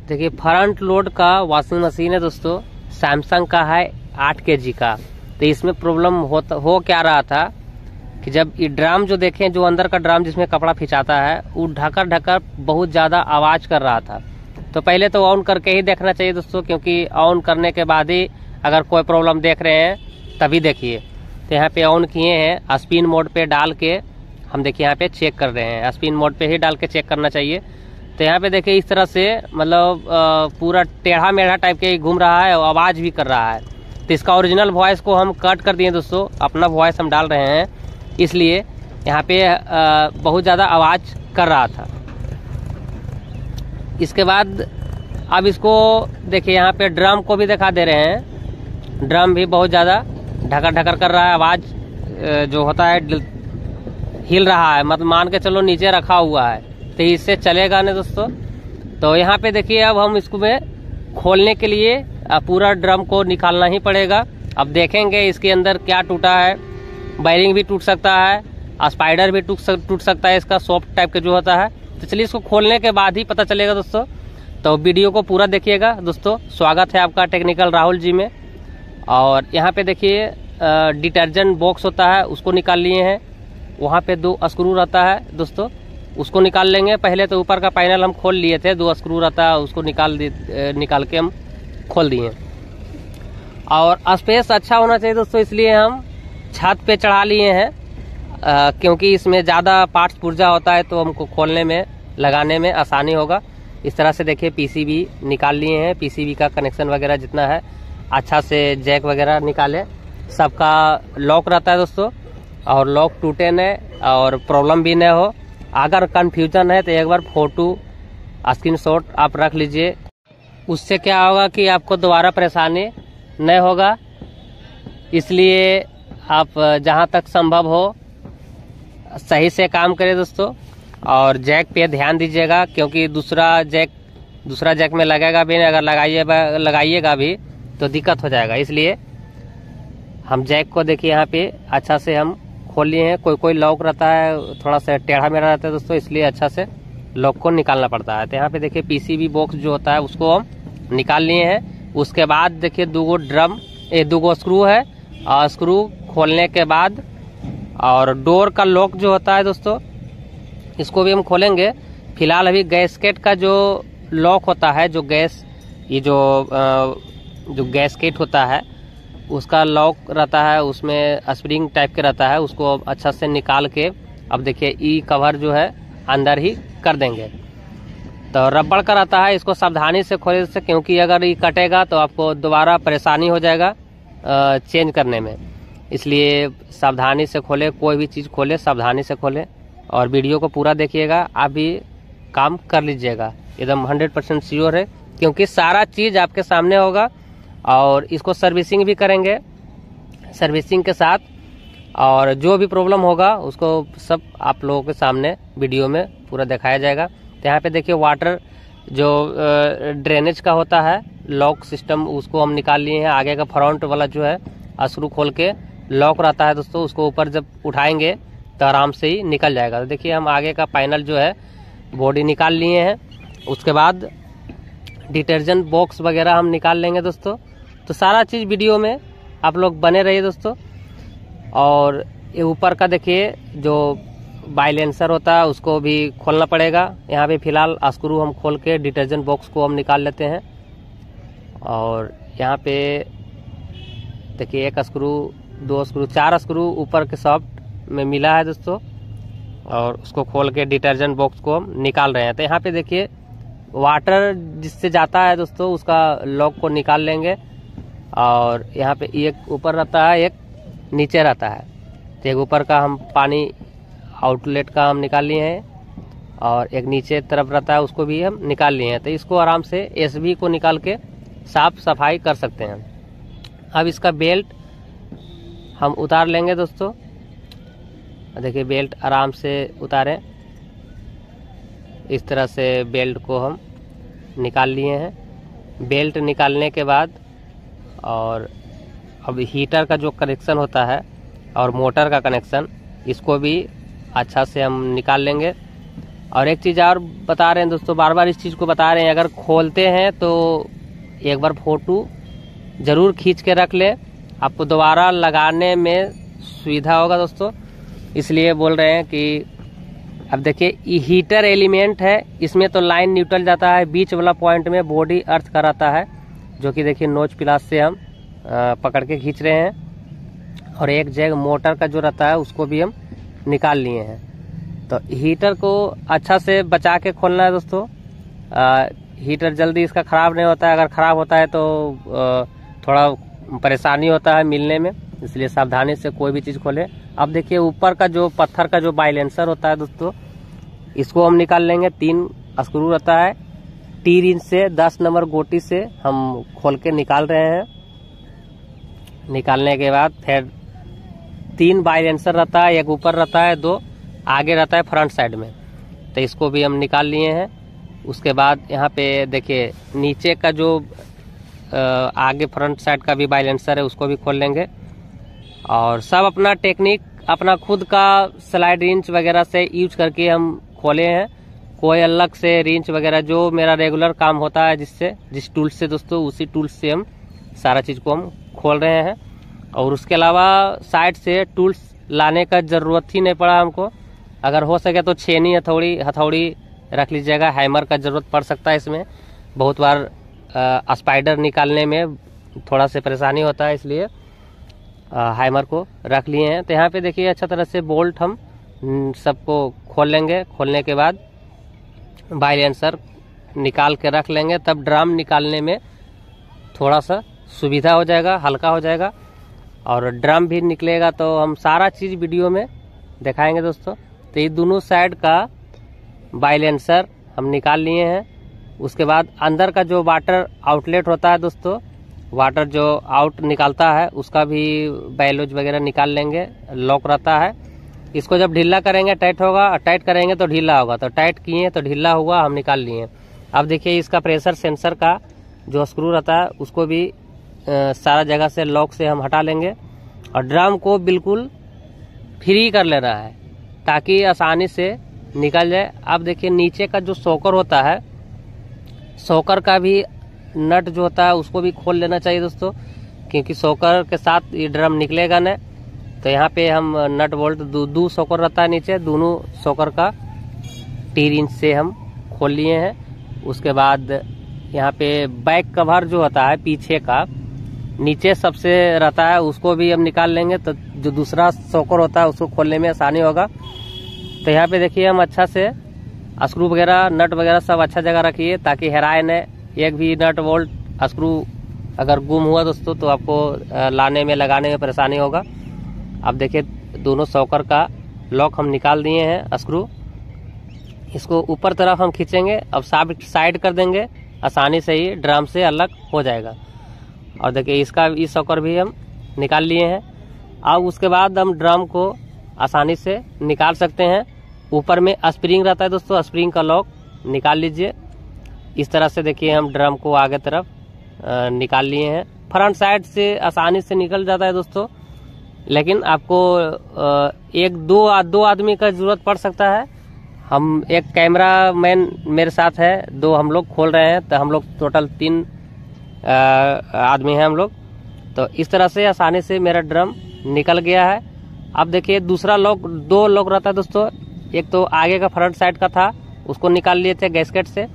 देखिए front load का washing machine है दोस्तों, सैमसंग का है 8 kg का। तो इसमें प्रॉब्लम हो क्या रहा था कि जब ये ड्रम जो देखें, जो अंदर का ड्रम जिसमें कपड़ा खिंचाता है, वो ढकर ढकर बहुत ज़्यादा आवाज़ कर रहा था। तो पहले तो ऑन करके ही देखना चाहिए दोस्तों, क्योंकि ऑन करने के बाद ही अगर कोई प्रॉब्लम देख रहे हैं तभी देखिए। तो यहाँ पे ऑन किए हैं, स्पिन मोड पे डाल के हम देखिए यहाँ पे चेक कर रहे हैं। स्पिन मोड पे ही डाल के चेक करना चाहिए। तो यहाँ पे देखिए इस तरह से मतलब पूरा टेढ़ा मेढ़ा टाइप के घूम रहा है और आवाज़ भी कर रहा है। तो इसका ओरिजिनल वॉइस को हम कट कर दिए दोस्तों, अपना वॉइस हम डाल रहे हैं, इसलिए यहाँ पे बहुत ज़्यादा आवाज़ कर रहा था। इसके बाद अब इसको देखिए यहाँ पे ड्रम को भी दिखा दे रहे हैं। ड्रम भी बहुत ज़्यादा ढकर ढकर कर रहा है, आवाज़ जो होता है हिल रहा है, मतलब मान के चलो नीचे रखा हुआ है, तो इससे चलेगा नहीं दोस्तों। तो यहाँ पे देखिए अब हम इसको में खोलने के लिए पूरा ड्रम को निकालना ही पड़ेगा। अब देखेंगे इसके अंदर क्या टूटा है। वायरिंग भी टूट सकता है, स्पाइडर भी टूट सकता है, इसका सॉफ्ट टाइप का जो होता है। तो चलिए इसको खोलने के बाद ही पता चलेगा दोस्तों। तो वीडियो को पूरा देखिएगा दोस्तों। स्वागत है आपका टेक्निकल राहुल जी में। और यहाँ पे देखिए डिटर्जेंट बॉक्स होता है, उसको निकाल लिए हैं। वहाँ पे 2 स्क्रू रहता है दोस्तों, उसको निकाल लेंगे। पहले तो ऊपर का पैनल हम खोल लिए थे, 2 स्क्रू रहता है, उसको निकाल के हम खोल दिए। और स्पेस अच्छा होना चाहिए दोस्तों, इसलिए हम छत पे चढ़ा लिए हैं, क्योंकि इसमें ज़्यादा पार्ट्स पुर्जा होता है तो हमको खोलने में लगाने में आसानी होगा। इस तरह से देखिए पीसीबी निकाल लिए हैं। पीसीबी का कनेक्शन वगैरह जितना है अच्छा से जैक वगैरह निकाले। सबका लॉक रहता है दोस्तों, और लॉक टूटे नहीं और प्रॉब्लम भी नहीं हो। अगर कन्फ्यूजन है तो एक बार फोटो स्क्रीनशॉट आप रख लीजिए, उससे क्या होगा कि आपको दोबारा परेशानी नहीं होगा। इसलिए आप जहां तक संभव हो सही से काम करें दोस्तों। और जैक पे ध्यान दीजिएगा, क्योंकि दूसरा जैक में लगेगा भी नहीं। अगर लगाइएगा भी तो दिक्कत हो जाएगा। इसलिए हम जैक को देखिए यहाँ पे अच्छा से हम खोल लिए हैं। कोई लॉक रहता है थोड़ा सा टेढ़ा मेढ़ा रहता है दोस्तों, इसलिए अच्छा से लॉक को निकालना पड़ता है। तो यहाँ पे देखिए पीसीबी बॉक्स जो होता है उसको हम निकाल लिए हैं। उसके बाद देखिए 2 स्क्रू है, और स्क्रू खोलने के बाद और डोर का लॉक जो होता है दोस्तों, इसको भी हम खोलेंगे। फिलहाल अभी गैसकेट का जो लॉक होता है, जो गैसकेट होता है उसका लॉक रहता है, उसमें स्प्रिंग टाइप के रहता है, उसको अच्छा से निकाल के अब देखिए ई कवर जो है अंदर ही कर देंगे। तो रबड़ का रहता है, इसको सावधानी से खोले से, क्योंकि अगर ये कटेगा तो आपको दोबारा परेशानी हो जाएगा चेंज करने में। इसलिए सावधानी से खोले, कोई भी चीज़ खोले सावधानी से खोले। और वीडियो को पूरा देखिएगा, आप भी काम कर लीजिएगा, एकदम 100% श्योर है, क्योंकि सारा चीज़ आपके सामने होगा। और इसको सर्विसिंग भी करेंगे सर्विसिंग के साथ, और जो भी प्रॉब्लम होगा उसको सब आप लोगों के सामने वीडियो में पूरा दिखाया जाएगा। तो यहाँ पे देखिए वाटर जो ड्रेनेज का होता है लॉक सिस्टम, उसको हम निकाल लिए हैं। आगे का फ्रंट वाला जो है स्क्रू खोल के लॉक रहता है दोस्तों, उसको ऊपर जब उठाएंगे तो आराम से ही निकल जाएगा। तो देखिए हम आगे का पैनल जो है बॉडी निकाल लिए हैं। उसके बाद डिटर्जेंट बॉक्स वगैरह हम निकाल लेंगे दोस्तों। तो सारा चीज़ वीडियो में आप लोग बने रहिए दोस्तों। और ये ऊपर का देखिए जो बाइलेंसर होता है उसको भी खोलना पड़ेगा। यहाँ पे फिलहाल स्क्रू हम खोल के डिटर्जेंट बॉक्स को हम निकाल लेते हैं। और यहाँ पे देखिए 1 स्क्रू, 2 स्क्रू, 4 स्क्रू ऊपर के सॉफ्ट में मिला है दोस्तों, और उसको खोल के डिटर्जेंट बॉक्स को हम निकाल रहे हैं। तो यहाँ पे देखिए वाटर जिससे जाता है दोस्तों उसका लॉक को निकाल लेंगे। और यहाँ पे एक ऊपर रहता है, एक नीचे रहता है। तो एक ऊपर का हम पानी आउटलेट का हम निकाल लिए हैं, और एक नीचे तरफ रहता है उसको भी हम निकाल लिए हैं। तो इसको आराम से एसबी को निकाल के साफ सफाई कर सकते हैं। अब इसका बेल्ट हम उतार लेंगे दोस्तों। देखिए बेल्ट आराम से उतारें, इस तरह से बेल्ट को हम निकाल लिए हैं। बेल्ट निकालने के बाद और अब हीटर का जो कनेक्शन होता है और मोटर का कनेक्शन, इसको भी अच्छा से हम निकाल लेंगे। और एक चीज़ और बता रहे हैं दोस्तों, बार बार इस चीज़ को बता रहे हैं, अगर खोलते हैं तो एक बार फोटो ज़रूर खींच के रख ले, आपको दोबारा लगाने में सुविधा होगा दोस्तों। इसलिए बोल रहे हैं कि अब देखिए ये हीटर एलिमेंट है, इसमें तो लाइन न्यूट्रल जाता है, बीच वाला पॉइंट में बॉडी अर्थ का रहता है, जो कि देखिए नोच प्लास से हम पकड़ के खींच रहे हैं। और एक जैग मोटर का जो रहता है उसको भी हम निकाल लिए हैं। तो हीटर को अच्छा से बचा के खोलना है दोस्तों। हीटर जल्दी इसका ख़राब नहीं होता है, अगर ख़राब होता है तो थोड़ा परेशानी होता है मिलने में, इसलिए सावधानी से कोई भी चीज़ खोले। अब देखिए ऊपर का जो पत्थर का जो बाइलेंसर होता है दोस्तों, इसको हम निकाल लेंगे। 3 स्क्रू रहता है, टी रिंच से 10 नंबर गोटी से हम खोल के निकाल रहे हैं। निकालने के बाद फिर 3 बाइलेंसर रहता है, एक ऊपर रहता है, 2 आगे रहता है फ्रंट साइड में, तो इसको भी हम निकाल लिए हैं। उसके बाद यहाँ पे देखिए नीचे का जो आगे फ्रंट साइड का भी बाइलेंसर है उसको भी खोल लेंगे। और सब अपना टेक्निक अपना खुद का स्लाइड रिंच वगैरह से यूज करके हम खोले हैं। कोई अलग से रिंच वगैरह, जो मेरा रेगुलर काम होता है जिस टूल से दोस्तों, उसी टूल से हम सारा चीज़ को हम खोल रहे हैं। और उसके अलावा साइड से टूल्स लाने का ज़रूरत ही नहीं पड़ा हमको। अगर हो सके तो छेनी हथौड़ी रख लीजिएगा, हैमर का ज़रूरत पड़ सकता है इसमें। बहुत बार स्पाइडर निकालने में थोड़ा सा परेशानी होता है, इसलिए हैमर को रख लिए हैं। तो यहाँ पे देखिए अच्छा तरह से बोल्ट हम सबको खोल लेंगे। खोलने के बाद बाइलेंसर निकाल के रख लेंगे, तब ड्रम निकालने में थोड़ा सा सुविधा हो जाएगा, हल्का हो जाएगा। और ड्रम भी निकलेगा तो हम सारा चीज़ वीडियो में दिखाएंगे दोस्तों। तो ये दोनों साइड का बाइलेंसर हम निकाल लिए हैं। उसके बाद अंदर का जो वाटर आउटलेट होता है दोस्तों, वाटर जो आउट निकालता है उसका भी बैलोज वगैरह निकाल लेंगे, लॉक रहता है। इसको जब ढीला करेंगे टाइट होगा, और टाइट करेंगे तो ढीला होगा, तो टाइट किए तो ढीला हुआ, हम निकाल लिए। अब देखिए इसका प्रेशर सेंसर का जो स्क्रू रहता है उसको भी सारा जगह से लॉक से हम हटा लेंगे। और ड्रम को बिल्कुल फ्री कर लेना है ताकि आसानी से निकल जाए। अब देखिए नीचे का जो शॉकर होता है, शॉकर का भी नट जो होता है उसको भी खोल लेना चाहिए दोस्तों, क्योंकि शॉकर के साथ ये ड्रम निकलेगा न। तो यहाँ पे हम नट बोल्ट दो शॉकर रहता है नीचे, दोनों शॉकर का टी रिंच से हम खोल लिए हैं। उसके बाद यहाँ पे बैक कवर जो होता है पीछे का, नीचे सबसे रहता है, उसको भी हम निकाल लेंगे, तो जो दूसरा शॉकर होता है उसको खोलने में आसानी होगा। तो यहाँ पे देखिए हम अच्छा से स्क्रू वगैरह नट वगैरह सब अच्छा जगह रखिए ताकि हेराए न। एक भी नट बोल्ट स्क्रू अगर गुम हुआ दोस्तों तो आपको लाने में लगाने में परेशानी होगा। अब देखिए दोनों शॉकर का लॉक हम निकाल दिए हैं स्क्रू। इसको ऊपर तरफ हम खींचेंगे, अब साइड कर देंगे, आसानी से ही ड्रम से अलग हो जाएगा। और देखिए इस शॉकर भी हम निकाल लिए हैं। अब उसके बाद हम ड्रम को आसानी से निकाल सकते हैं। ऊपर में स्प्रिंग रहता है दोस्तों, स्प्रिंग का लॉक निकाल लीजिए। इस तरह से देखिए हम ड्रम को आगे तरफ निकाल लिए हैं। फ्रंट साइड से आसानी से निकल जाता है दोस्तों, लेकिन आपको दो आदमी का जरूरत पड़ सकता है। हम एक कैमरा मैन मेरे साथ है, 2 हम लोग खोल रहे हैं, तो हम लोग टोटल 3 आदमी हैं हम लोग। तो इस तरह से आसानी से मेरा ड्रम निकल गया है। अब देखिए दूसरा लॉक, 2 लॉक रहता है दोस्तों। एक तो आगे का फ्रंट साइड का था, उसको निकाल लिए थे गैस्केट से।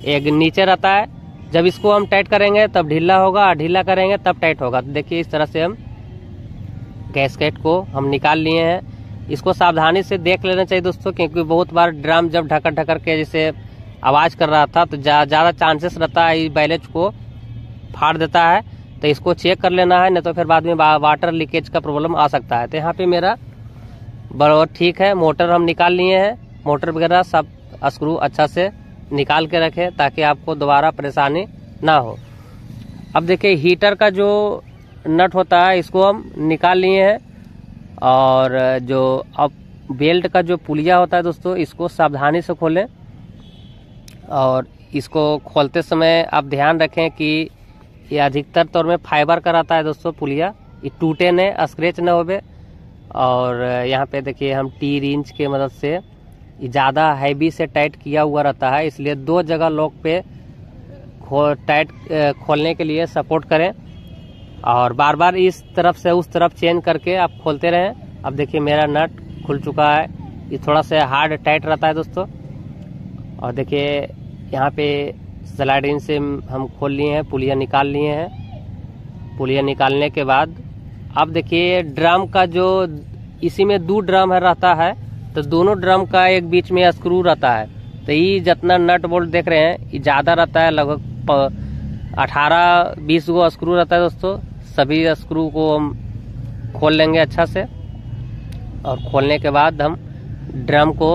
एक नीचे रहता है, जब इसको हम टाइट करेंगे तब ढीला होगा, ढीला करेंगे तब टाइट होगा। तो देखिए इस तरह से हम गैस्केट को हम निकाल लिए हैं। इसको सावधानी से देख लेना चाहिए दोस्तों, क्योंकि बहुत बार ड्रम जब ढकर के जैसे आवाज़ कर रहा था तो ज़्यादा चांसेस रहता है बैलेज को फाड़ देता है। तो इसको चेक कर लेना है, नहीं तो फिर बाद में वाटर लीकेज का प्रॉब्लम आ सकता है। तो यहाँ पे मेरा बराबर ठीक है। मोटर हम निकाल लिए हैं, मोटर वगैरह सब स्क्रू अच्छा से निकाल के रखें ताकि आपको दोबारा परेशानी ना हो। अब देखिए हीटर का जो नट होता है इसको हम निकाल लिए हैं। और जो अब बेल्ट का जो पुलिया होता है दोस्तों, इसको सावधानी से खोलें। और इसको खोलते समय आप ध्यान रखें कि ये अधिकतर तौर में फाइबर का रहता है दोस्तों पुलिया, ये टूटे न, स्क्रैच न होवे। और यहाँ पे देखिए हम टी रिंच के मदद से ज़्यादा हैवी से टाइट किया हुआ रहता है, इसलिए 2 जगह लॉक पे टाइट खोलने के लिए सपोर्ट करें और बार बार इस तरफ से उस तरफ चेंज करके आप खोलते रहें। अब देखिए मेरा नट खुल चुका है, ये थोड़ा सा हार्ड टाइट रहता है दोस्तों। और देखिए यहाँ पे स्लाइडिंग से हम खोल लिए हैं, पुलिया निकाल लिए हैं। पुलिया निकालने के बाद अब देखिए ड्रम का जो इसी में 2 ड्रम रहता है, तो दोनों ड्रम का एक बीच में स्क्रू रहता है। तो ये जितना नट बोल्ट देख रहे हैं ये ज़्यादा रहता है, लगभग 18-20 गो स्क्रू रहता है दोस्तों। सभी स्क्रू को हम खोल लेंगे अच्छा से और खोलने के बाद हम ड्रम को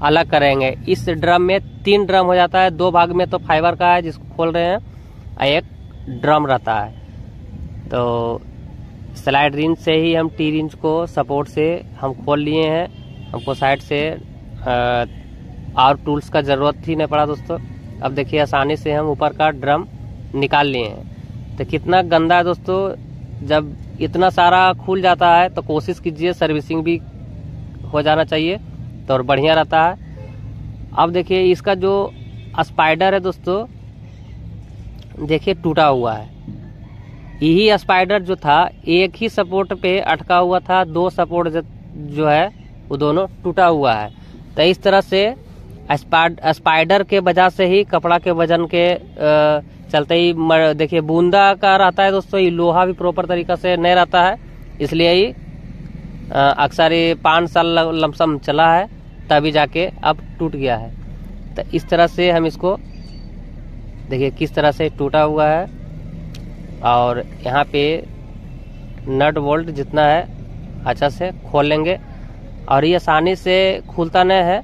अलग करेंगे। इस ड्रम में 3 ड्रम हो जाता है, 2 भाग में तो फाइबर का है जिसको खोल रहे हैं और एक ड्रम रहता है। तो स्लाइड रिंच से ही हम टी रिंच को सपोर्ट से हम खोल लिए हैं, हमको साइड से और टूल्स का ज़रूरत ही नहीं पड़ा दोस्तों। अब देखिए आसानी से हम ऊपर का ड्रम निकाल लिए हैं। तो कितना गंदा है दोस्तों, जब इतना सारा खुल जाता है तो कोशिश कीजिए सर्विसिंग भी हो जाना चाहिए तो और बढ़िया रहता है। अब देखिए इसका जो स्पाइडर है दोस्तों, देखिए टूटा हुआ है। यही स्पाइडर जो था एक ही सपोर्ट पे अटका हुआ था, 2 सपोर्ट जो है वो दोनों टूटा हुआ है। तो इस तरह से स्पाइडर के वजह से ही कपड़ा के वजन के चलते ही देखिए बूंदा का रहता है दोस्तों। ये लोहा भी प्रॉपर तरीका से नहीं रहता है, इसलिए ही अक्सर ये 5 साल लमसम चला है तभी जाके अब टूट गया है। तो इस तरह से हम इसको देखिए किस तरह से टूटा हुआ है। और यहाँ पे नट बोल्ट जितना है अच्छा से खोल लेंगे और ये आसानी से खुलता नहीं है।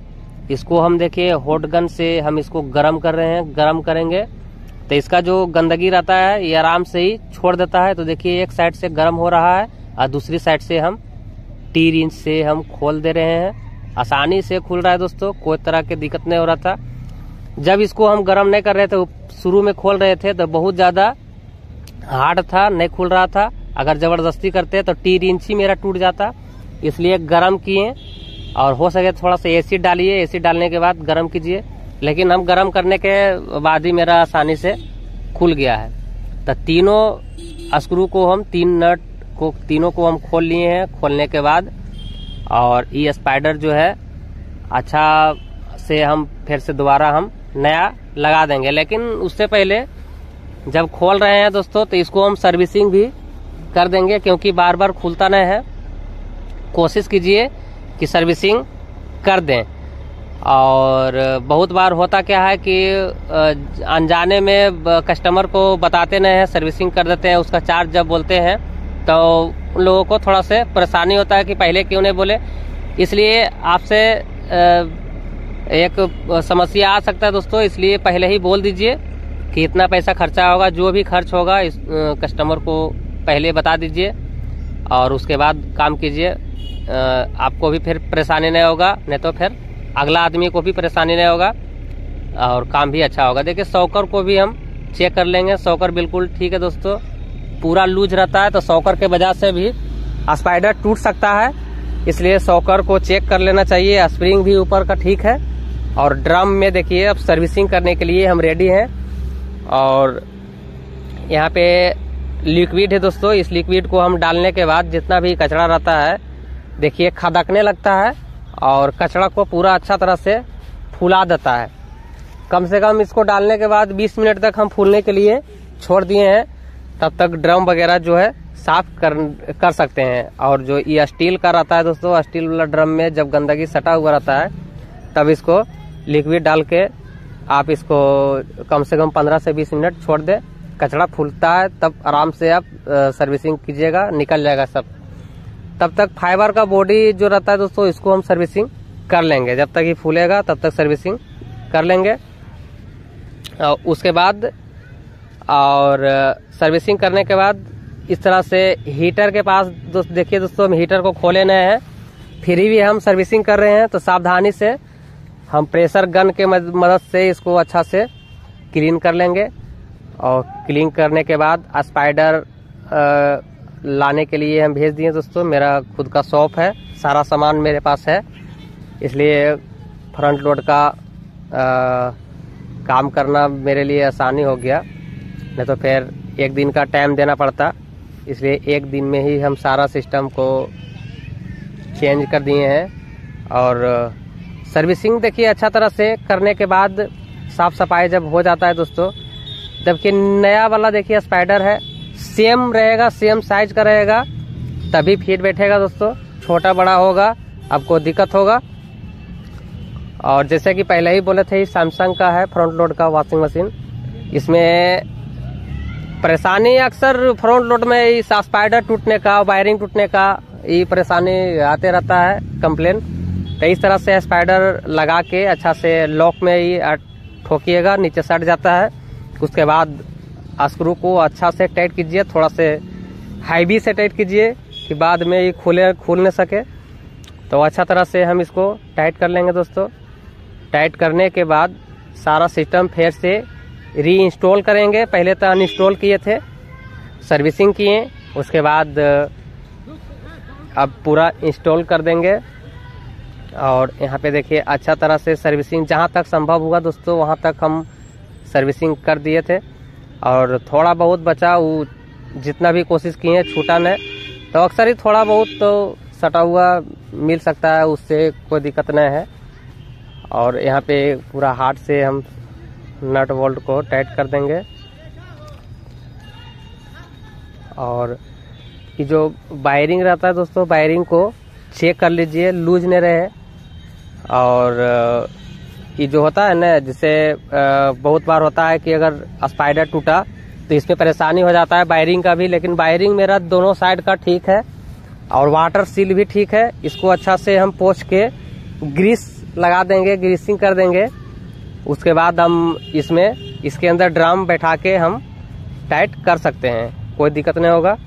इसको हम देखिए हॉट गन से हम इसको गर्म कर रहे हैं, गर्म करेंगे तो इसका जो गंदगी रहता है ये आराम से ही छोड़ देता है। तो देखिए एक साइड से गर्म हो रहा है और दूसरी साइड से हम टी रिंच से हम खोल दे रहे हैं। आसानी से खुल रहा है दोस्तों, कोई तरह की दिक्कत नहीं हो रहा था। जब इसको हम गर्म नहीं कर रहे थे, शुरू में खोल रहे थे तो बहुत ज़्यादा हार्ड था, नहीं खुल रहा था। अगर ज़बरदस्ती करते तो टी रिंच ही मेरा टूट जाता, इसलिए गर्म किए। और हो सके थोड़ा सा एसिड डालिए, एसिड डालने के बाद गर्म कीजिए। लेकिन हम गर्म करने के बाद ही मेरा आसानी से खुल गया है। तो तीनों स्क्रू को हम 3 नट को तीनों को हम खोल लिए हैं। खोलने के बाद और ये स्पाइडर जो है अच्छा से हम फिर से दोबारा हम नया लगा देंगे। लेकिन उससे पहले जब खोल रहे हैं दोस्तों तो इसको हम सर्विसिंग भी कर देंगे, क्योंकि बार बार खुलता नहीं है। कोशिश कीजिए कि सर्विसिंग कर दें। और बहुत बार होता क्या है कि अनजाने में कस्टमर को बताते नहीं हैं, सर्विसिंग कर देते हैं। उसका चार्ज जब बोलते हैं तो उन लोगों को थोड़ा से परेशानी होता है कि पहले क्यों नहीं बोले। इसलिए आपसे एक समस्या आ सकता है दोस्तों, इसलिए पहले ही बोल दीजिए कि इतना पैसा खर्चा होगा। जो भी खर्च होगा इस कस्टमर को पहले बता दीजिए और उसके बाद काम कीजिए। आपको भी फिर परेशानी नहीं होगा, नहीं तो फिर अगला आदमी को भी परेशानी नहीं होगा और काम भी अच्छा होगा। देखिए सॉकर को भी हम चेक कर लेंगे। सॉकर बिल्कुल ठीक है दोस्तों, पूरा लूज रहता है तो सॉकर के वजह से भी स्पाइडर टूट सकता है, इसलिए सॉकर को चेक कर लेना चाहिए। स्प्रिंग भी ऊपर का ठीक है। और ड्रम में देखिए अब सर्विसिंग करने के लिए हम रेडी हैं। और यहाँ पे लिक्विड है दोस्तों, इस लिक्विड को हम डालने के बाद जितना भी कचरा रहता है देखिए खदकने लगता है और कचरा को पूरा अच्छा तरह से फुला देता है। कम से कम इसको डालने के बाद 20 मिनट तक हम फूलने के लिए छोड़ दिए हैं, तब तक ड्रम वगैरह जो है साफ कर सकते हैं। और जो ये स्टील का रहता है दोस्तों, स्टील वाला ड्रम में जब गंदगी सटा हुआ रहता है तब इसको लिक्विड डाल के आप इसको कम से कम 15 से 20 मिनट छोड़ दें। कचरा फूलता है तब आराम से आप सर्विसिंग कीजिएगा, निकल जाएगा सब। तब तक फाइबर का बॉडी जो रहता है दोस्तों इसको हम सर्विसिंग कर लेंगे। जब तक ये फूलेगा तब तक सर्विसिंग कर लेंगे। उसके बाद और सर्विसिंग करने के बाद इस तरह से हीटर के पास देखिए दोस्तों, हम हीटर को खोले नहीं हैं, फिर भी हम सर्विसिंग कर रहे हैं। तो सावधानी से हम प्रेशर गन के मदद से इसको अच्छा से क्लीन कर लेंगे। और क्लीन करने के बाद स्पाइडर लाने के लिए हम भेज दिए दोस्तों। मेरा खुद का शॉप है, सारा सामान मेरे पास है, इसलिए फ्रंट लोड का काम करना मेरे लिए आसानी हो गया, नहीं तो फिर एक दिन का टाइम देना पड़ता। इसलिए एक दिन में ही हम सारा सिस्टम को चेंज कर दिए हैं। और सर्विसिंग देखिए अच्छा तरह से करने के बाद साफ सफाई जब हो जाता है दोस्तों, जबकि नया वाला देखिए स्पाइडर है, सेम रहेगा, सेम साइज का रहेगा, तभी फिट बैठेगा दोस्तों। छोटा बड़ा होगा आपको दिक्कत होगा। और जैसे कि पहले ही बोले थे, सैमसंग का है फ्रंट लोड का वॉशिंग मशीन। इसमें परेशानी अक्सर फ्रंट लोड में स्पाइडर टूटने का, वायरिंग टूटने का ये परेशानी आते रहता है, कंप्लेन। तो इस तरह से स्पाइडर लगा के अच्छा से लॉक में ही ठोकिएगा, नीचे सट जाता है। उसके बाद स्क्रू को अच्छा से टाइट कीजिए, थोड़ा से हैवी से टाइट कीजिए कि बाद में ये खुल न सके। तो अच्छा तरह से हम इसको टाइट कर लेंगे दोस्तों। टाइट करने के बाद सारा सिस्टम फिर से री इंस्टॉल करेंगे। पहले तो अनइंस्टॉल किए थे, सर्विसिंग किए, उसके बाद अब पूरा इंस्टॉल कर देंगे। और यहाँ पे देखिए अच्छा तरह से सर्विसिंग जहाँ तक संभव हुआ दोस्तों वहाँ तक हम सर्विसिंग कर दिए थे। और थोड़ा बहुत बचा, वो जितना भी कोशिश किए छूटा नहीं। तो अक्सर ही थोड़ा बहुत तो सटा हुआ मिल सकता है, उससे कोई दिक्कत नहीं है। और यहाँ पे पूरा हार्ड से हम नट बोल्ट को टाइट कर देंगे। और ये जो वायरिंग रहता है दोस्तों, वायरिंग को चेक कर लीजिए, लूज नहीं रहे। और ये जो होता है ना, जिसे बहुत बार होता है कि अगर स्पाइडर टूटा तो इसमें परेशानी हो जाता है वायरिंग का भी। लेकिन वायरिंग मेरा दोनों साइड का ठीक है और वाटर सील भी ठीक है। इसको अच्छा से हम पोंछ के ग्रीस लगा देंगे, ग्रीसिंग कर देंगे। उसके बाद हम इसके अंदर ड्रम बैठा के हम टाइट कर सकते हैं, कोई दिक्कत नहीं होगा।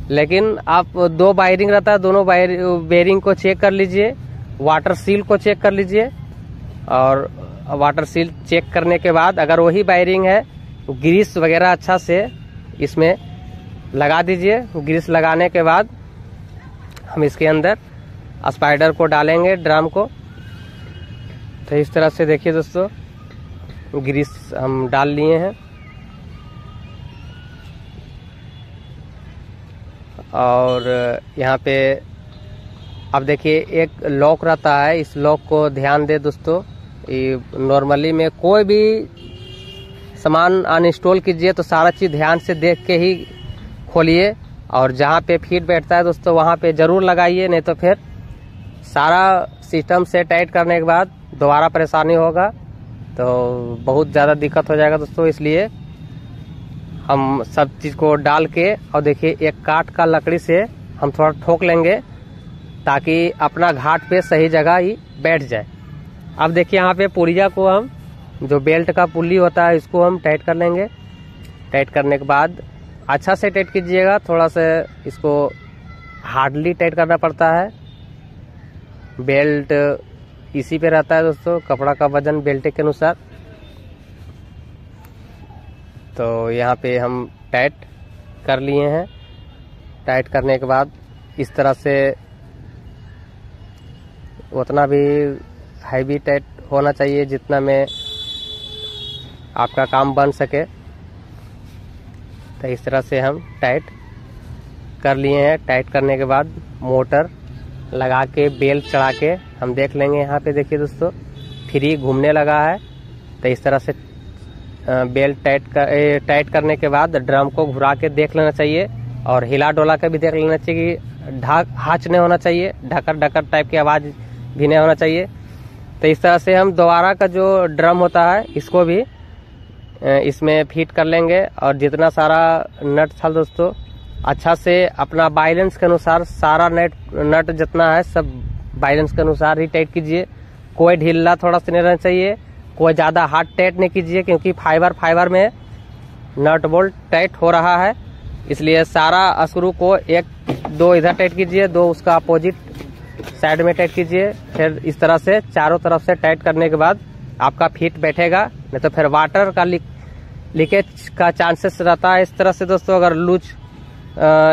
लेकिन आप दो वायरिंग रहता है, दोनों बेयरिंग को चेक कर लीजिए, वाटर सील को चेक कर लीजिए। और वाटर सील चेक करने के बाद अगर वही वायरिंग है, ग्रीस वगैरह अच्छा से इसमें लगा दीजिए। ग्रीस लगाने के बाद हम इसके अंदर स्पाइडर को डालेंगे, ड्रम को। तो इस तरह से देखिए दोस्तों, ग्रीस हम डाल लिए हैं। और यहाँ पे अब देखिए एक लॉक रहता है, इस लॉक को ध्यान दे दोस्तों। ये नॉर्मली में कोई भी सामान अनइंस्टॉल कीजिए तो सारा चीज़ ध्यान से देख के ही खोलिए। और जहाँ पे फिट बैठता है दोस्तों वहाँ पे ज़रूर लगाइए, नहीं तो फिर सारा सिस्टम से टाइट करने के बाद दोबारा परेशानी होगा तो बहुत ज़्यादा दिक्कत हो जाएगा दोस्तों। इसलिए हम सब चीज़ को डाल के, और देखिए एक काट का लकड़ी से हम थोड़ा ठोक लेंगे ताकि अपना घाट पे सही जगह ही बैठ जाए। अब देखिए यहाँ पे पुलिया को हम, जो बेल्ट का पुल्ली होता है, इसको हम टाइट कर लेंगे। टाइट करने के बाद अच्छा से टाइट कीजिएगा, थोड़ा सा इसको हार्डली टाइट करना पड़ता है। बेल्ट इसी पे रहता है दोस्तों, कपड़ा का वजन बेल्ट के अनुसार। तो यहाँ पे हम टाइट कर लिए हैं। टाइट करने के बाद इस तरह से उतना भी हैवी टाइट होना चाहिए जितना में आपका काम बन सके। तो इस तरह से हम टाइट कर लिए हैं। टाइट करने के बाद मोटर लगा के बेल्ट चढ़ा के हम देख लेंगे। यहाँ पे देखिए दोस्तों फ्री घूमने लगा है। तो इस तरह से बेल्ट टाइट करने के बाद ड्रम को घुरा के देख लेना चाहिए और हिला डोला के भी देख लेना चाहिए कि हाच नहीं होना चाहिए, ढकर टाइप की आवाज़ भी नहीं होना चाहिए। तो इस तरह से हम दोबारा का जो ड्रम होता है इसको भी इसमें फिट कर लेंगे। और जितना सारा नट था दोस्तों अच्छा से अपना बैलेंस के अनुसार सारा नट जितना है सब बैलेंस के अनुसार ही टाइट कीजिए। कोई ढीला थोड़ा सा नहीं रहना चाहिए, कोई ज़्यादा हार्ड टाइट नहीं कीजिए, क्योंकि फाइबर में नट बोल्ट टाइट हो रहा है। इसलिए सारा स्क्रू को एक दो इधर टाइट कीजिए, दो उसका अपोजिट साइड में टाइट कीजिए। फिर इस तरह से चारों तरफ से टाइट करने के बाद आपका फिट बैठेगा। नहीं तो फिर वाटर का लीकेज का चांसेस रहता है। इस तरह से दोस्तों अगर लूज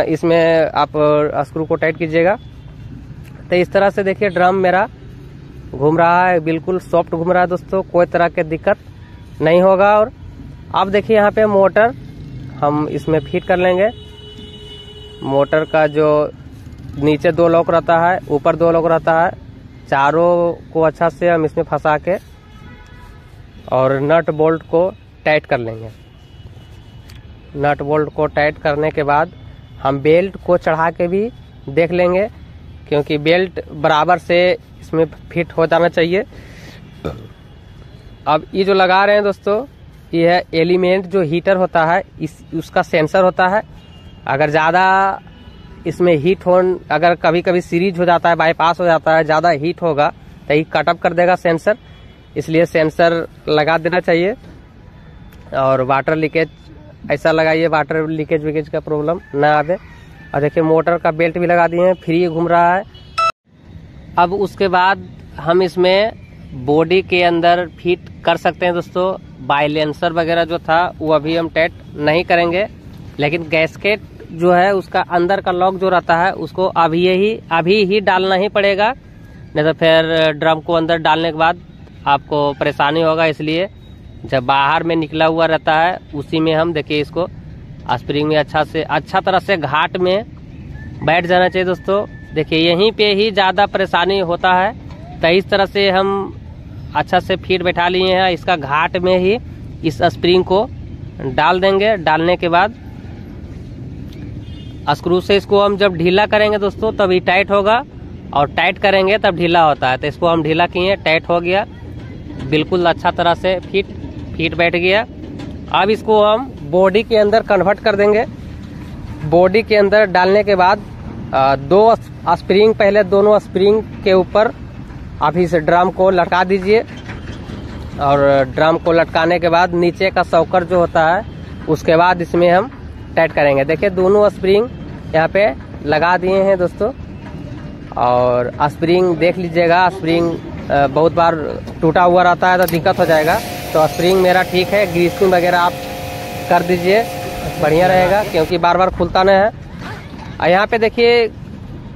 इसमें आप स्क्रू को टाइट कीजिएगा। तो इस तरह से देखिए ड्रम मेरा घूम रहा है, बिल्कुल सॉफ्ट घूम रहा है दोस्तों, कोई तरह की दिक्कत नहीं होगा। और अब देखिए यहाँ पे मोटर हम इसमें फिट कर लेंगे। मोटर का जो नीचे 2 लॉक रहता है, ऊपर 2 लॉक रहता है, चारों को अच्छा से हम इसमें फंसा के और नट बोल्ट को टाइट कर लेंगे। नट बोल्ट को टाइट करने के बाद हम बेल्ट को चढ़ा के भी देख लेंगे, क्योंकि बेल्ट बराबर से इसमें फिट हो जाना चाहिए। अब ये जो लगा रहे हैं दोस्तों, ये है एलिमेंट जो हीटर होता है, उसका सेंसर होता है। अगर ज़्यादा इसमें हीट हो, अगर कभी कभी सीरीज हो जाता है, बाईपास हो जाता है, ज़्यादा हीट होगा तो ये कटअप कर देगा सेंसर, इसलिए सेंसर लगा देना चाहिए। और वाटर लीकेज ऐसा लगाइए, वाटर लीकेज विकेज का प्रॉब्लम ना आवे। और देखिए मोटर का बेल्ट भी लगा दिए हैं, फ्री घूम रहा है। अब उसके बाद हम इसमें बॉडी के अंदर फिट कर सकते हैं दोस्तों। बाइलेंसर वगैरह जो था वो अभी हम टाइट नहीं करेंगे, लेकिन गैस्केट जो है उसका अंदर का लॉक जो रहता है उसको अभी ही डालना ही पड़ेगा, नहीं तो फिर ड्रम को अंदर डालने के बाद आपको परेशानी होगा। इसलिए जब बाहर में निकला हुआ रहता है उसी में हम देखिए इसको स्प्रिंग में अच्छा तरह से घाट में बैठ जाना चाहिए दोस्तों। देखिए यहीं पे ही ज़्यादा परेशानी होता है, तो इस तरह से हम अच्छा से फिट बैठा लिए हैं। इसका घाट में ही इस स्प्रिंग को डाल देंगे। डालने के बाद स्क्रू से इसको हम जब ढीला करेंगे दोस्तों तभी टाइट होगा, और टाइट करेंगे तब ढीला होता है। तो इसको हम ढीला किए, टाइट हो गया, बिल्कुल अच्छा तरह से फिट बैठ गया। अब इसको हम बॉडी के अंदर कन्वर्ट कर देंगे। बॉडी के अंदर डालने के बाद 2 स्प्रिंग, पहले दोनों स्प्रिंग के ऊपर आप इस ड्रम को लटका दीजिए, और ड्रम को लटकाने के बाद नीचे का सॉकर जो होता है उसके बाद इसमें हम टाइट करेंगे। देखिए दोनों स्प्रिंग यहाँ पे लगा दिए हैं दोस्तों, और स्प्रिंग देख लीजिएगा, स्प्रिंग बहुत बार टूटा हुआ रहता है तो दिक्कत हो जाएगा। तो स्प्रिंग मेरा ठीक है, ग्रीसिंग वगैरह आप कर दीजिए, बढ़िया रहेगा, क्योंकि बार बार खुलता नहीं है। और यहाँ पे देखिए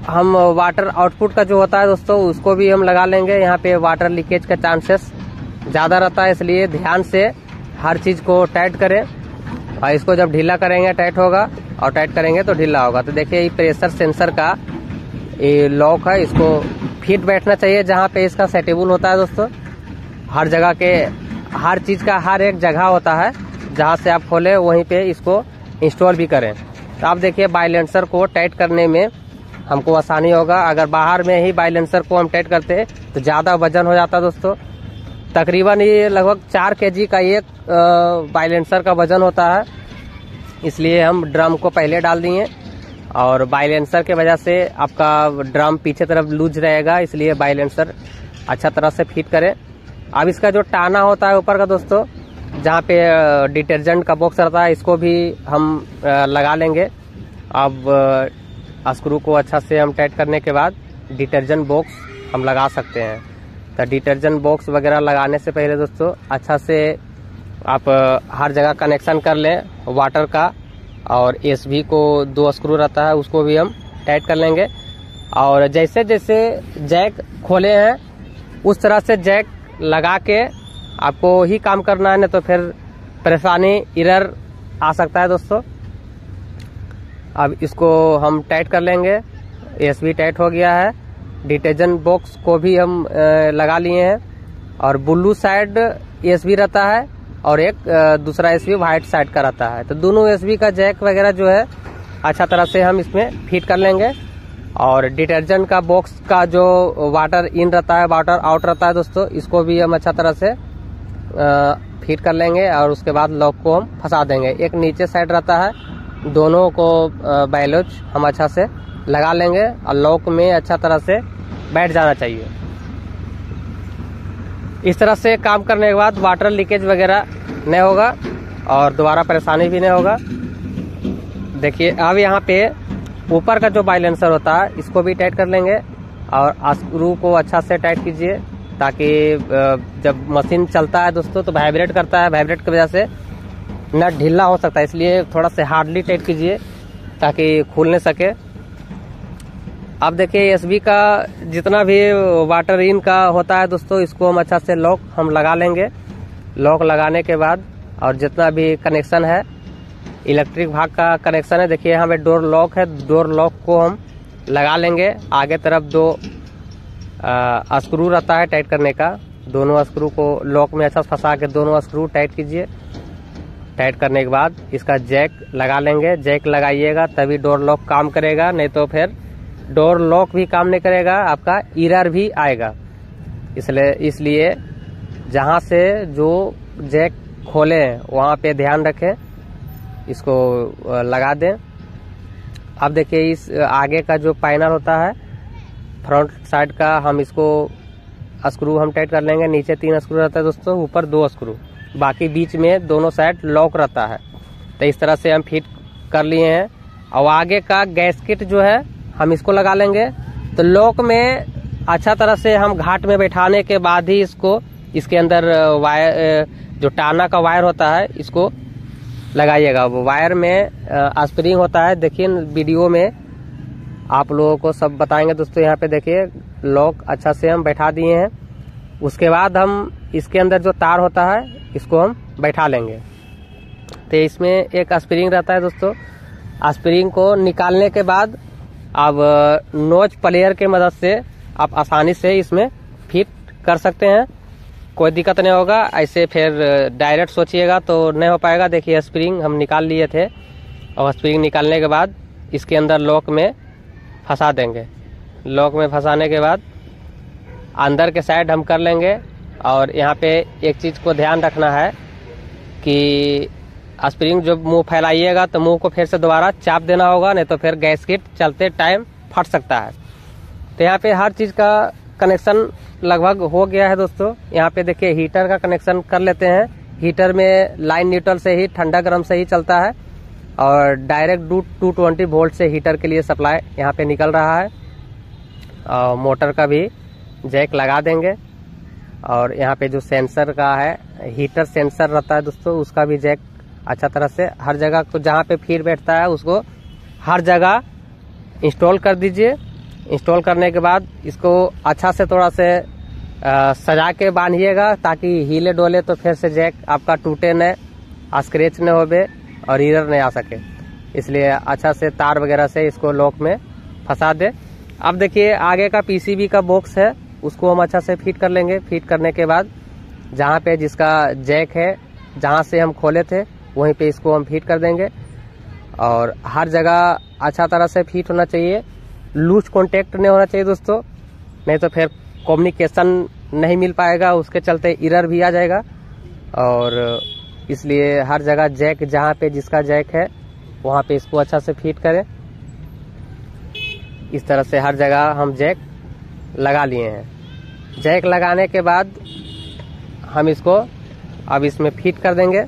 हम वाटर आउटपुट का जो होता है दोस्तों उसको भी हम लगा लेंगे। यहाँ पे वाटर लीकेज का चांसेस ज़्यादा रहता है, इसलिए ध्यान से हर चीज़ को टाइट करें। और इसको जब ढीला करेंगे टाइट होगा, और टाइट करेंगे तो ढीला होगा। तो देखिए ये प्रेशर सेंसर का ये लॉक है, इसको फिट बैठना चाहिए जहाँ पे इसका सेटेबल होता है दोस्तों। हर जगह के हर चीज़ का हर एक जगह होता है, जहाँ से आप खोले वहीं पे इसको इंस्टॉल भी करें। तो आप देखिए बाइलेंसर को टाइट करने में हमको आसानी होगा। अगर बाहर में ही बाइलेंसर को हम टाइट करते हैं तो ज़्यादा वजन हो जाता है दोस्तों। तकरीबन ये लगभग 4 kg का एक बाइलेंसर का वजन होता है, इसलिए हम ड्रम को पहले डाल दिए। और बाइलेंसर के वजह से आपका ड्रम पीछे तरफ लूज रहेगा, इसलिए बाइलेंसर अच्छा तरह से फिट करें। अब इसका जो टाना होता है ऊपर का दोस्तों, जहाँ पे डिटर्जेंट का बॉक्स रहता है, इसको भी हम लगा लेंगे। अब स्क्रू को अच्छा से हम टाइट करने के बाद डिटर्जेंट बॉक्स हम लगा सकते हैं। तो डिटर्जेंट बॉक्स वगैरह लगाने से पहले दोस्तों अच्छा से आप हर जगह कनेक्शन कर लें वाटर का, और एसवी को 2 स्क्रू रहता है उसको भी हम टाइट कर लेंगे। और जैसे जैसे जैक खोले हैं उस तरह से जैक लगा के आपको ही काम करना है, नहीं तो फिर परेशानी एरर आ सकता है दोस्तों। अब इसको हम टाइट कर लेंगे, एसवी टाइट हो गया है। डिटर्जेंट बॉक्स को भी हम लगा लिए हैं, और ब्लू साइड एसवी रहता है और एक दूसरा एसवी व्हाइट साइड का रहता है। तो दोनों एसवी का जैक वगैरह जो है अच्छा तरह से हम इसमें फिट कर लेंगे। और डिटर्जेंट का बॉक्स का जो वाटर इन रहता है, वाटर आउट रहता है दोस्तों, इसको भी हम अच्छा तरह से फिट कर लेंगे। और उसके बाद लॉक को हम फंसा देंगे। एक नीचे साइड रहता है, दोनों को बैलोज हम अच्छा से लगा लेंगे, और लॉक में अच्छा तरह से बैठ जाना चाहिए। इस तरह से काम करने के बाद वाटर लीकेज वगैरह नहीं होगा और दोबारा परेशानी भी नहीं होगा। देखिए अब यहाँ पे ऊपर का जो बाइलेंसर होता है इसको भी टाइट कर लेंगे, और स्क्रू को अच्छा से टाइट कीजिए, ताकि जब मशीन चलता है दोस्तों तो वाइब्रेट करता है, वाइब्रेट की वजह से नट ढीला हो सकता है, इसलिए थोड़ा सा हार्डली टाइट कीजिए ताकि खुल नहीं सके। अब देखिए एसबी का जितना भी वाटर इन का होता है दोस्तों, इसको हम अच्छा से लॉक हम लगा लेंगे। लॉक लगाने के बाद और जितना भी कनेक्शन है, इलेक्ट्रिक भाग का कनेक्शन है, देखिए यहाँ पे डोर लॉक है, डोर लॉक को हम लगा लेंगे। आगे तरफ 2 स्क्रू रहता है टाइट करने का, दोनों स्क्रू को लॉक में अच्छा फंसा के दोनों स्क्रू टाइट कीजिए। टाइट करने के बाद इसका जैक लगा लेंगे। जैक लगाइएगा तभी डोर लॉक काम करेगा, नहीं तो फिर डोर लॉक भी काम नहीं करेगा, आपका एरर भी आएगा। इसलिए जहां से जो जैक खोले वहां पे ध्यान रखें, इसको लगा दें। अब देखिए इस आगे का जो पैनल होता है फ्रंट साइड का, हम इसको स्क्रू हम टाइट कर लेंगे। नीचे 3 स्क्रू रहता है दोस्तों, ऊपर 2 स्क्रू, बाकी बीच में दोनों साइड लॉक रहता है। तो इस तरह से हम फिट कर लिए हैं। और आगे का गैस्केट जो है हम इसको लगा लेंगे। तो लॉक में अच्छा तरह से हम घाट में बैठाने के बाद ही इसको, इसके अंदर वायर जो टाना का वायर होता है इसको लगाइएगा। वो वायर में स्प्रिंग होता है, देखिए वीडियो में आप लोगों को सब बताएंगे दोस्तों। यहाँ पे देखिए लॉक अच्छा से हम बैठा दिए हैं। उसके बाद हम इसके अंदर जो तार होता है इसको हम बैठा लेंगे। तो इसमें एक स्प्रिंग रहता है दोस्तों। स्प्रिंग को निकालने के बाद अब नोच प्लेयर के मदद से आप आसानी से इसमें फिट कर सकते हैं, कोई दिक्कत नहीं होगा। ऐसे फिर डायरेक्ट सोचिएगा तो नहीं हो पाएगा। देखिए स्प्रिंग हम निकाल लिए थे, और स्प्रिंग निकालने के बाद इसके अंदर लॉक में फंसा देंगे। लॉक में फंसाने के बाद अंदर के साइड हम कर लेंगे। और यहाँ पे एक चीज़ को ध्यान रखना है कि स्प्रिंग जब मुंह फैलाइएगा तो मुंह को फिर से दोबारा चाप देना होगा, नहीं तो फिर गैस्केट चलते टाइम फट सकता है। तो यहाँ पे हर चीज़ का कनेक्शन लगभग हो गया है दोस्तों। यहाँ पे देखिए हीटर का कनेक्शन कर लेते हैं। हीटर में लाइन न्यूट्रल से ही, ठंडा गर्म से ही चलता है, और डायरेक्ट 220 वोल्ट से हीटर के लिए सप्लाई यहाँ पे निकल रहा है। और मोटर का भी जैक लगा देंगे। और यहाँ पे जो सेंसर का है, हीटर सेंसर रहता है दोस्तों, उसका भी जैक अच्छा तरह से हर जगह को जहाँ पे फीड बैठता है उसको हर जगह इंस्टॉल कर दीजिए। इंस्टॉल करने के बाद इसको अच्छा से थोड़ा से सजा के बांधिएगा, ताकि हिले डोले तो फिर से जैक आपका टूटे न, स्क्रैच न होवे और एरर नहीं आ सके। इसलिए अच्छा से तार वगैरह से इसको लॉक में फंसा दे। अब देखिए आगे का पीसीबी का बॉक्स है, उसको हम अच्छा से फिट कर लेंगे। फिट करने के बाद जहाँ पे जिसका जैक है, जहाँ से हम खोले थे वहीं पे इसको हम फिट कर देंगे। और हर जगह अच्छा तरह से फिट होना चाहिए, लूज कॉन्टेक्ट नहीं होना चाहिए दोस्तों, नहीं तो फिर कम्युनिकेशन नहीं मिल पाएगा, उसके चलते एरर भी आ जाएगा। और इसलिए हर जगह जैक, जहाँ पे जिसका जैक है वहाँ पे इसको अच्छा से फिट करें। इस तरह से हर जगह हम जैक लगा लिए हैं। जैक लगाने के बाद हम इसको अब इसमें फिट कर देंगे।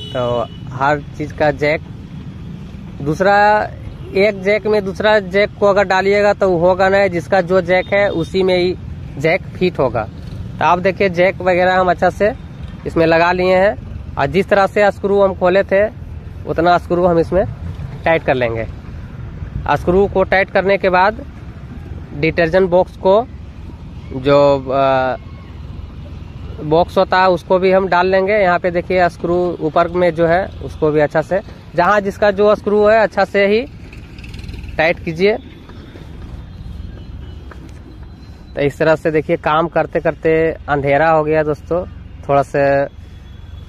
तो हर चीज़ का जैक, दूसरा एक जैक में दूसरा जैक को अगर डालिएगा तो होगा नहीं, जिसका जो जैक है उसी में ही जैक फिट होगा। तो आप देखिए जैक वगैरह हम अच्छा से इसमें लगा लिए हैं, और जिस तरह से स्क्रू हम खोले थे उतना स्क्रू हम इसमें टाइट कर लेंगे। स्क्रू को टाइट करने के बाद डिटर्जेंट बॉक्स को, जो बॉक्स होता है उसको भी हम डाल लेंगे। यहाँ पे देखिए स्क्रू ऊपर में जो है उसको भी अच्छा से, जहाँ जिसका जो स्क्रू है अच्छा से ही टाइट कीजिए। तो इस तरह से देखिए काम करते करते अंधेरा हो गया दोस्तों। थोड़ा सा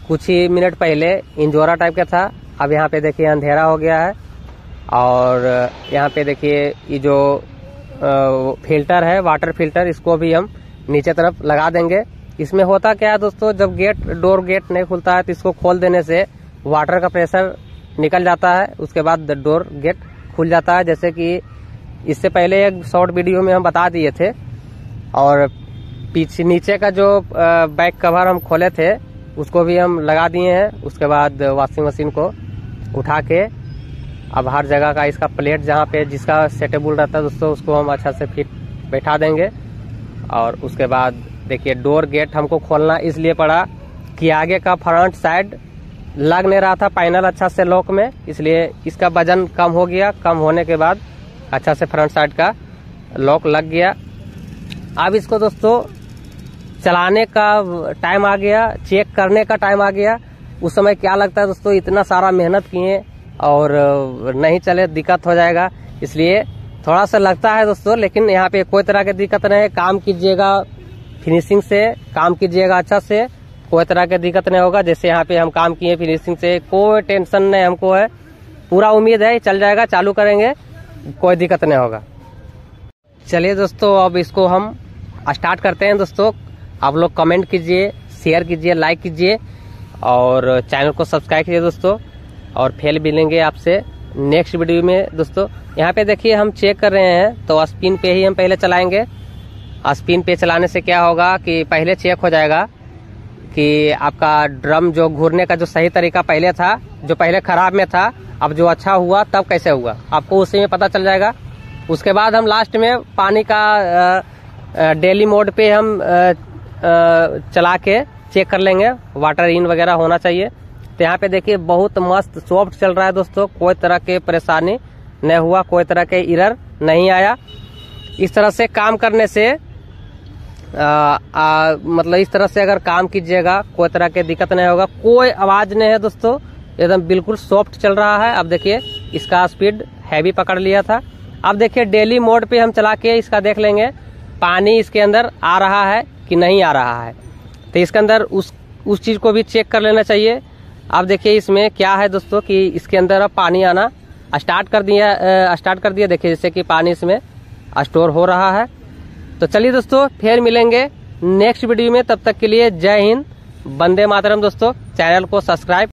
कुछ ही मिनट पहले इंजोरा टाइप का था, अब यहाँ पे देखिए अंधेरा हो गया है। और यहाँ पे देखिए ये जो फिल्टर है, वाटर फिल्टर, इसको भी हम नीचे तरफ लगा देंगे। इसमें होता क्या है दोस्तों, जब डोर गेट नहीं खुलता है तो इसको खोल देने से वाटर का प्रेशर निकल जाता है, उसके बाद डोर गेट खुल जाता है। जैसे कि इससे पहले एक शॉर्ट वीडियो में हम बता दिए थे। और पीछे नीचे का जो बैक कवर हम खोले थे उसको भी हम लगा दिए हैं। उसके बाद वॉशिंग मशीन को उठा के अब हर जगह का इसका प्लेट जहाँ पे जिसका सेटेबल रहता है दोस्तों, उसको हम अच्छा से फिट बैठा देंगे। और उसके बाद देखिए डोर गेट हमको खोलना इसलिए पड़ा कि आगे का फ्रंट साइड लग नहीं रहा था पैनल अच्छा से लॉक में, इसलिए इसका वजन कम हो गया। कम होने के बाद अच्छा से फ्रंट साइड का लॉक लग गया। अब इसको दोस्तों चलाने का टाइम आ गया, चेक करने का टाइम आ गया। उस समय क्या लगता है दोस्तों, इतना सारा मेहनत किए और नहीं चले, दिक्कत हो जाएगा, इसलिए थोड़ा सा लगता है दोस्तों। लेकिन यहाँ पे कोई तरह की दिक्कत नहीं है, काम कीजिएगा फिनिशिंग से, काम कीजिएगा अच्छा से, कोई तरह की दिक्कत नहीं होगा। जैसे यहाँ पे हम काम किए फिनिशिंग से, कोई टेंशन नहीं हमको है, पूरा उम्मीद है चल जाएगा, चालू करेंगे कोई दिक्कत नहीं होगा। चलिए दोस्तों अब इसको हम स्टार्ट करते हैं। दोस्तों आप लोग कमेंट कीजिए, शेयर कीजिए, लाइक कीजिए और चैनल को सब्सक्राइब कीजिए दोस्तों। और फिर मिलेंगे आपसे नेक्स्ट वीडियो में दोस्तों। यहाँ पे देखिए हम चेक कर रहे हैं तो स्पिन पे ही हम पहले चलाएंगे। स्पिन पे चलाने से क्या होगा कि पहले चेक हो जाएगा कि आपका ड्रम जो घूरने का जो सही तरीका पहले था, जो पहले खराब में था, अब जो अच्छा हुआ तब कैसे हुआ, आपको उसी में पता चल जाएगा। उसके बाद हम लास्ट में पानी का डेली मोड पे हम चला के चेक कर लेंगे, वाटर इन वगैरह होना चाहिए। तो यहाँ पे देखिए बहुत मस्त सॉफ्ट चल रहा है दोस्तों, कोई तरह के परेशानी नहीं हुआ, कोई तरह के एरर नहीं आया। इस तरह से काम करने से मतलब इस तरह से अगर काम कीजिएगा कोई तरह के दिक्कत नहीं होगा, कोई आवाज नहीं है दोस्तों, एकदम बिल्कुल सॉफ्ट चल रहा है। अब देखिए इसका स्पीड हैवी पकड़ लिया था। अब देखिए डेली मोड पे हम चला के इसका देख लेंगे पानी इसके अंदर आ रहा है कि नहीं आ रहा है। तो इसके अंदर उस चीज को भी चेक कर लेना चाहिए। अब देखिए इसमें क्या है दोस्तों कि इसके अंदर अब पानी आना स्टार्ट कर दिया। देखिए जैसे कि पानी इसमें स्टोर हो रहा है। तो चलिए दोस्तों फिर मिलेंगे नेक्स्ट वीडियो में, तब तक के लिए जय हिंद, वंदे मातरम दोस्तों। चैनल को सब्सक्राइब